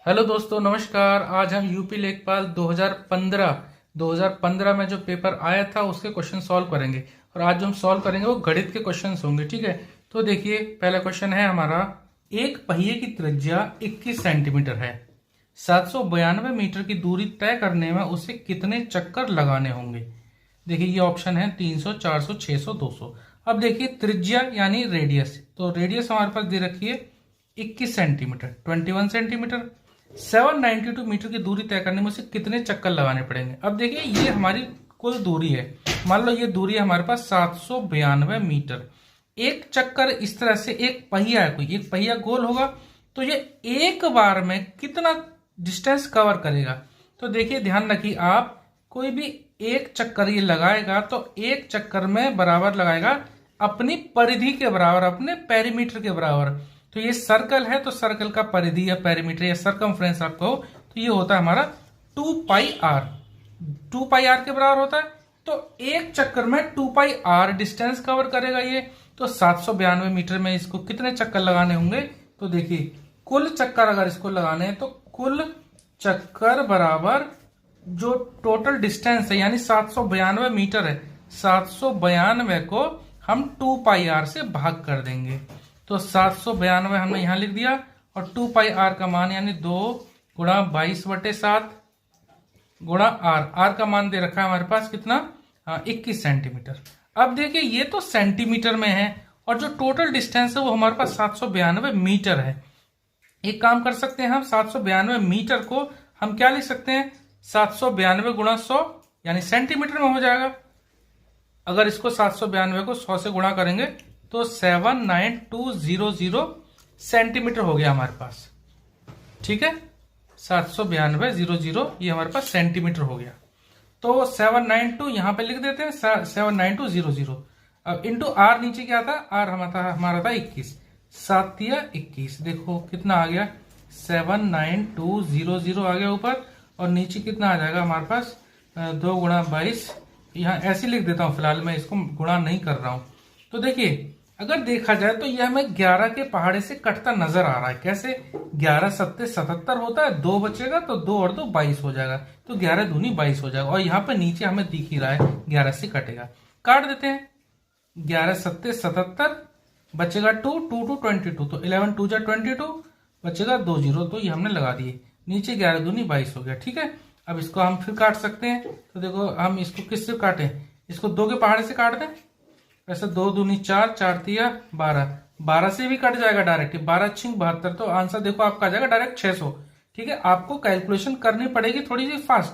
Hello दोस्तों, नमस्कार। आज हम यूपी लेखपाल 2015 में जो पेपर आया था उसके क्वेश्चन सॉल्व करेंगे। और आज जो हम सॉल्व करेंगे वो गणित के क्वेश्चंस होंगे। ठीक है, तो देखिए पहला क्वेश्चन है हमारा। एक पहिए की त्रिज्या 21 सेंटीमीटर है। 792 मीटर की दूरी तय करने में उसे कितने चक्कर लगाने होंगे। देखिए ये ऑप्शन है 300, 400, 600, 200। अब देखिए त्रिज्या यानी रेडियस, तो रेडियस हमारे पास दे रखी है 21 सेंटीमीटर, 21 सेंटीमीटर। 792 मीटर की दूरी तय करने में उसे कितने चक्कर लगाने पड़ेंगे। अब देखिए ये हमारी कुल दूरी है। मान लो ये दूरी है हमारे पास 792 मीटर। एक चक्कर इस तरह से, एक पहिया है, कोई एक पहिया गोल होगा तो ये एक बार में कितना डिस्टेंस कवर करेगा। तो देखिए ध्यान रखिए, आप कोई भी एक चक्कर ये लगाएगा तो एक चक्कर में बराबर लगाएगा अपनी परिधि के बराबर, अपने पेरीमीटर के बराबर। तो ये सर्कल है तो सर्कल का परिधि या पेरीमीटर या सरकमफ्रेंस आप कहो तो ये होता है हमारा 2 पाई आर। 2 पाई आर के बराबर होता है। तो एक चक्कर में 2 पाई आर डिस्टेंस कवर करेगा ये। तो 792 मीटर में इसको कितने चक्कर लगाने होंगे। तो देखिए कुल चक्कर अगर इसको लगाने हैं तो कुल चक्कर बराबर जो टोटल डिस्टेंस है यानी 792 मीटर है, 792 को हम 2 पाई आर से भाग कर देंगे। तो 792 हमने यहां लिख दिया और 2 पाई आर का मान यानी 2 गुणा 22/7 गुणा आर। आर का मान दे रखा है हमारे पास कितना, 21 सेंटीमीटर। अब देखिए ये तो सेंटीमीटर में है और जो टोटल डिस्टेंस है वो हमारे पास 792 मीटर है। एक काम कर सकते हैं हम, 792 मीटर को हम क्या लिख सकते हैं, 792 गुणा 100 यानी सेंटीमीटर में हो जाएगा। अगर इसको 792 को 100 से गुणा करेंगे तो 79200 सेंटीमीटर हो गया हमारे पास। ठीक है, 79200 ये हमारे पास सेंटीमीटर हो गया। तो 792 यहां पे लिख देते हैं, 79200। अब इंटू आर नीचे क्या था, आर हमारा था 21, 7 या 21। देखो कितना आ गया, 79200 आ गया ऊपर और नीचे कितना आ जाएगा हमारे पास 2 गुणा 22। यहाँ ऐसे लिख देता हूं, फिलहाल मैं इसको गुणा नहीं कर रहा हूं। तो देखिए अगर देखा जाए तो यह हमें 11 के पहाड़े से कटता नजर आ रहा है। कैसे, 11 सत्ते 77 होता है, 2 बचेगा तो 2 और 2 22 हो जाएगा। तो 11 दूनी 22 हो जाएगा और यहाँ पे नीचे हमें दिख ही रहा है 11 से कटेगा, काट देते हैं। 11 सत्ते 77 बचेगा 2, 2 2 22, तो 11 2 जा 22 बचेगा 2 0, तो ये हमने लगा दिए। नीचे 11 दूनी 22 हो गया। ठीक है, अब इसको हम फिर काट सकते हैं। तो देखो हम इसको किससे काटें, इसको 2 के पहाड़े से काट दें। वैसे 2 दूनी 4, 4 तिया 12, 12 से भी कट जाएगा डायरेक्ट, 12 छिंग 72। तो आंसर देखो आपका आ जाएगा डायरेक्ट 600। ठीक है, आपको कैलकुलेशन करनी पड़ेगी थोड़ी सी फास्ट।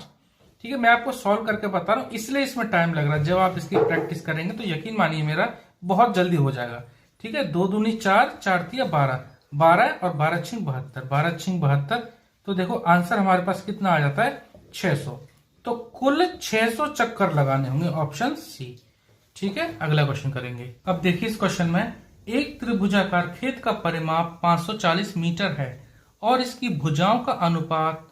ठीक है, मैं आपको सॉल्व करके बता रहा हूँ इसलिए इसमें टाइम लग रहा है। जब आप इसकी प्रैक्टिस करेंगे तो यकीन मानिए मेरा बहुत जल्दी हो जाएगा। ठीक है, 2 दूनी 4, 4 तिया 12, 12 और 12 छिंग 72, 12 छिंग 72। तो देखो आंसर हमारे पास कितना आ जाता है, 600। तो कुल 600 चक्कर लगाने होंगे, ऑप्शन सी। ठीक है, अगला क्वेश्चन करेंगे। अब देखिए इस क्वेश्चन में एक त्रिभुजाकार खेत का परिमाप 540 मीटर है और इसकी भुजाओं का अनुपात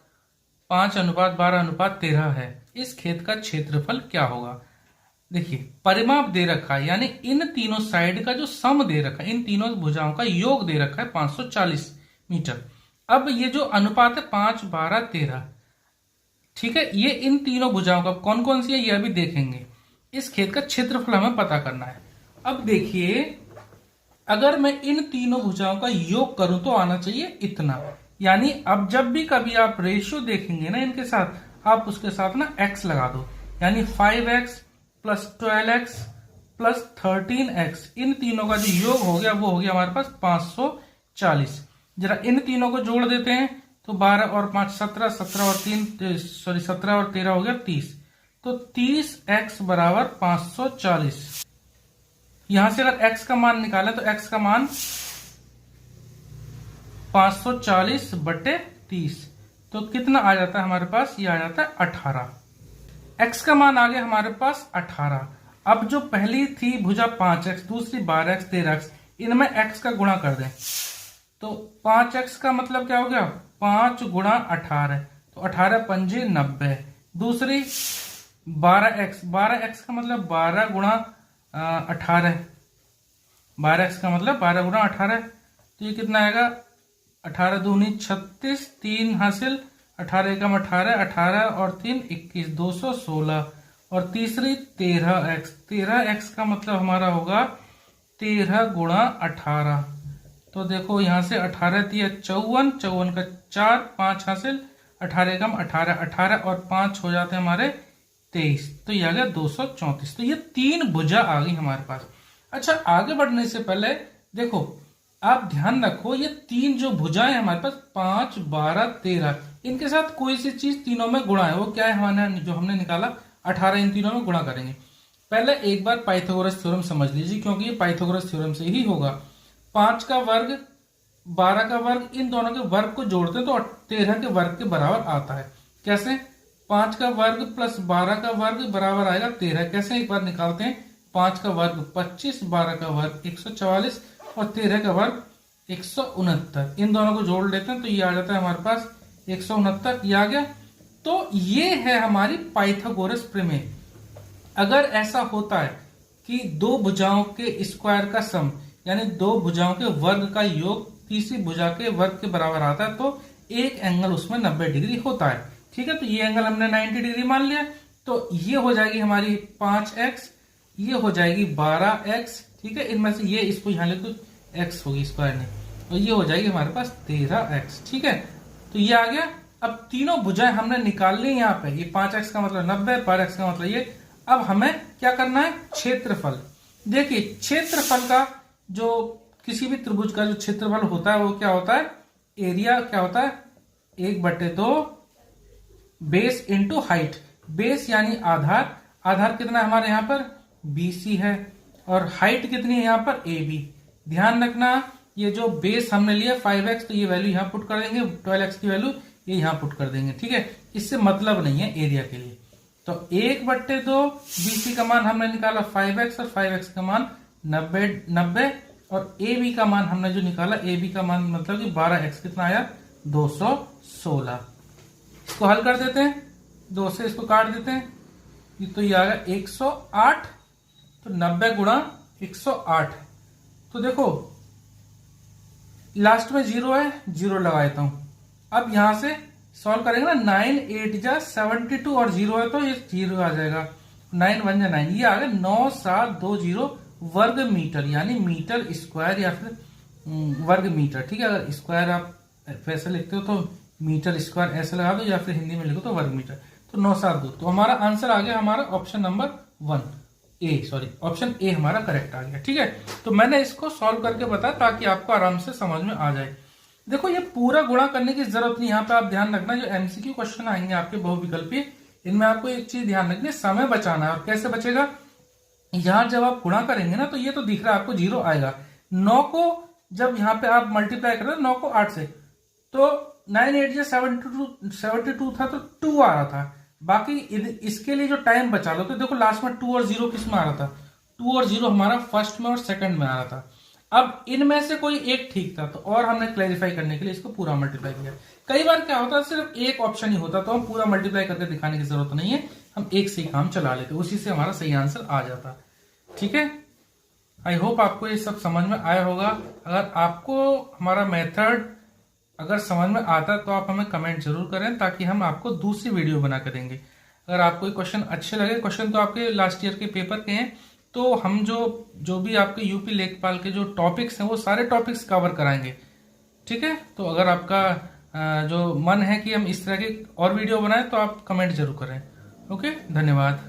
5:12:13 है। इस खेत का क्षेत्रफल क्या होगा। देखिए परिमाप दे रखा है यानी इन तीनों साइड का जो सम दे रखा है, इन तीनों भुजाओं का योग दे रखा है 540 मीटर। अब ये जो अनुपात है 5:12:13, ठीक है, ये इन तीनों भुजाओं का कौन कौन सी है ये अभी देखेंगे। इस खेत का क्षेत्रफल हमें पता करना है। अब देखिए अगर मैं इन तीनों भुजाओं का योग करूं तो आना चाहिए इतना। यानी अब जब भी कभी आप रेशियो देखेंगे ना इनके साथ, आप उसके साथ ना x लगा दो। यानी 5x plus 12x plus 13x, इन तीनों का जो योग हो गया वो हो गया हमारे पास 540। जरा इन तीनों को जोड़ देते हैं तो 12 और 5 17, 17 और 3 सॉरी 17 और 13 हो गया 30। तो 30x बराबर 540। यहां से अगर x का मान निकालें तो x का मान 540/30, तो कितना आ जाता है हमारे पास, ये आ जाता है 18। x का मान आ गया हमारे पास 18। अब जो पहली थी भुजा 5x, दूसरी 12x 13x, इनमें x का गुणा कर दें तो 5x का मतलब क्या हो गया, 5 गुणा 18, तो 18 पंजे 90। दूसरी 12x, 12x का मतलब 12 गुणा 18, 12x का मतलब 12 गुणा 18, तो ये कितना आएगा 18 दूनी 36, 3 हासिल, 18 एकम 18, 18 और 3 21, 216। और तीसरी 13x, 13x का मतलब हमारा होगा 13 गुणा 18। तो देखो यहाँ से 18 दिया 54, 54 का 4, 5 हासिल, 18 एकम 18, 18 और 5 हो जाते हैं हमारे 23। तो ये आ गया 234। तो ये 3 भुजा आ गई हमारे पास। अच्छा, आगे बढ़ने से पहले देखो, आप ध्यान रखो, ये 3 जो भुजाएं हमारे पास 5, 12, 13, इनके साथ कोई सी चीज तीनों में गुणा है। वो क्या है हमारे जो हमने निकाला 18, इन तीनों में गुणा करेंगे। पहले एक बार पाइथागोरस थ्योरम समझ लीजिए, क्योंकि ये पाइथागोरस थ्योरम से ही होगा। 5 का वर्ग, 12 का वर्ग, इन दोनों के वर्ग को जोड़ते हैं तो 13 के वर्ग के बराबर आता है। कैसे? 5 का वर्ग प्लस 12 का वर्ग बराबर आएगा 13। कैसे? एक बार निकालते हैं। 5 का वर्ग 25, 12 का वर्ग 144 और 13 का वर्ग 169। इन दोनों को जोड़ लेते हैं तो ये आ जाता है हमारे पास 169। ये आ गया। तो ये है हमारी पाइथागोरस प्रमेय। अगर ऐसा होता है कि दो भुजाओं के स्क्वायर का सम, यानी दो भुजाओं के वर्ग का योग तीसरी भुजा के वर्ग के बराबर आता है, तो एक एंगल उसमें 90 डिग्री होता है। ठीक है, तो ये एंगल हमने 90 डिग्री मान लिया। तो ये हो जाएगी हमारी 5x, ये हो जाएगी 12x। ठीक है, इनमें से ये इसको यहां ले तो x होगी स्क्वायर में, और ये हो जाएगी हमारे पास 13x। ठीक है, तो ये आ गया। अब तीनों भुजाएं हमने निकाल ली यहाँ पे। ये 5x का मतलब 90, 12x का मतलब ये। अब हमें क्या करना है? क्षेत्रफल। देखिए, क्षेत्रफल का जो किसी भी त्रिभुज का जो क्षेत्रफल होता है वो क्या होता है? एरिया क्या होता है? 1/2 बेस इंटू हाइट। बेस यानी आधार। आधार कितना है हमारे यहाँ पर? BC है। और हाइट कितनी है यहाँ पर? AB। ध्यान रखना, ये जो बेस हमने लिया 5x, तो ये वैल्यू यहाँ पुट कर देंगे। 12x की वैल्यू ये यहाँ पुट कर देंगे। ठीक है, इससे मतलब नहीं है एरिया के लिए। तो 1/2 BC का मान हमने निकाला 5x, और 5x का मान 90, और AB का मान हमने जो निकाला, AB का मान मतलब कि 12x कितना आया? 216। इसको हल कर देते हैं, 2 से इसको काट देते हैं, तो ये आ गया 108। तो 90 गुणा 108। तो देखो लास्ट में 0 है, 0 लगा देता हूं। अब यहां से सॉल्व करेंगे ना, 9 8 जा 72 और 0 है तो ये 0 आ जाएगा। 9 1 जा 9, ये आ गया 9720 वर्ग मीटर, यानी मीटर स्क्वायर या फिर वर्ग मीटर। ठीक है, अगर स्क्वायर आप वैसे लिखते हो तो मीटर स्क्वायर ऐसे लगा दो, या फिर हिंदी में लिखो तो वर्ग मीटर। तो 972। तो हमारा आंसर आ गया हमारा option number 1 A, sorry option A हमारा करेक्ट आ गया। ठीक है, तो मैंने इसको सॉल्व करके बताया ताकि आपको आराम से समझ में आ जाए। देखो, ये पूरा गुणा करने की जरूरत नहीं। यहाँ पे आप ध्यान रखना, जो MCQ क्वेश्चन आएंगे आपके बहुविकल्पी, इनमें आपको एक चीज ध्यान रखनी है, समय बचाना है। और कैसे बचेगा? यहां जब आप गुणा करेंगे ना, तो ये तो दिख रहा है आपको 0 आएगा। 9 को जब यहाँ पे आप मल्टीप्लाई कर रहे हो 9 को 8 से, तो 9 8 या 72 था तो 2 आ रहा था। बाकी इसके लिए जो टाइम बचा लो, तो देखो लास्ट में 2 और 0 किस में आ रहा था? 2 और 0 हमारा फर्स्ट में और सेकंड में आ रहा था। अब इनमें से कोई एक ठीक था, तो और हमने क्लैरिफाई करने के लिए इसको पूरा मल्टीप्लाई किया। कई बार क्या होता है, सिर्फ एक ऑप्शन ही होता, तो हम पूरा मल्टीप्लाई करके दिखाने की जरूरत नहीं है, हम एक से ही काम चला लेते, उसी से हमारा सही आंसर आ जाता। ठीक है, आई होप आपको ये सब समझ में आया होगा। अगर आपको हमारा मेथड अगर समझ में आता है तो आप हमें कमेंट जरूर करें, ताकि हम आपको दूसरी वीडियो बना कर देंगे। अगर आपको ये क्वेश्चन अच्छे लगे, क्वेश्चन तो आपके लास्ट ईयर के पेपर के हैं, तो हम जो भी आपके यूपी लेखपाल के जो टॉपिक्स हैं वो सारे टॉपिक्स कवर कराएंगे। ठीक है, तो अगर आपका जो मन है कि हम इस तरह की और वीडियो बनाएं तो आप कमेंट जरूर करें। ओके, धन्यवाद।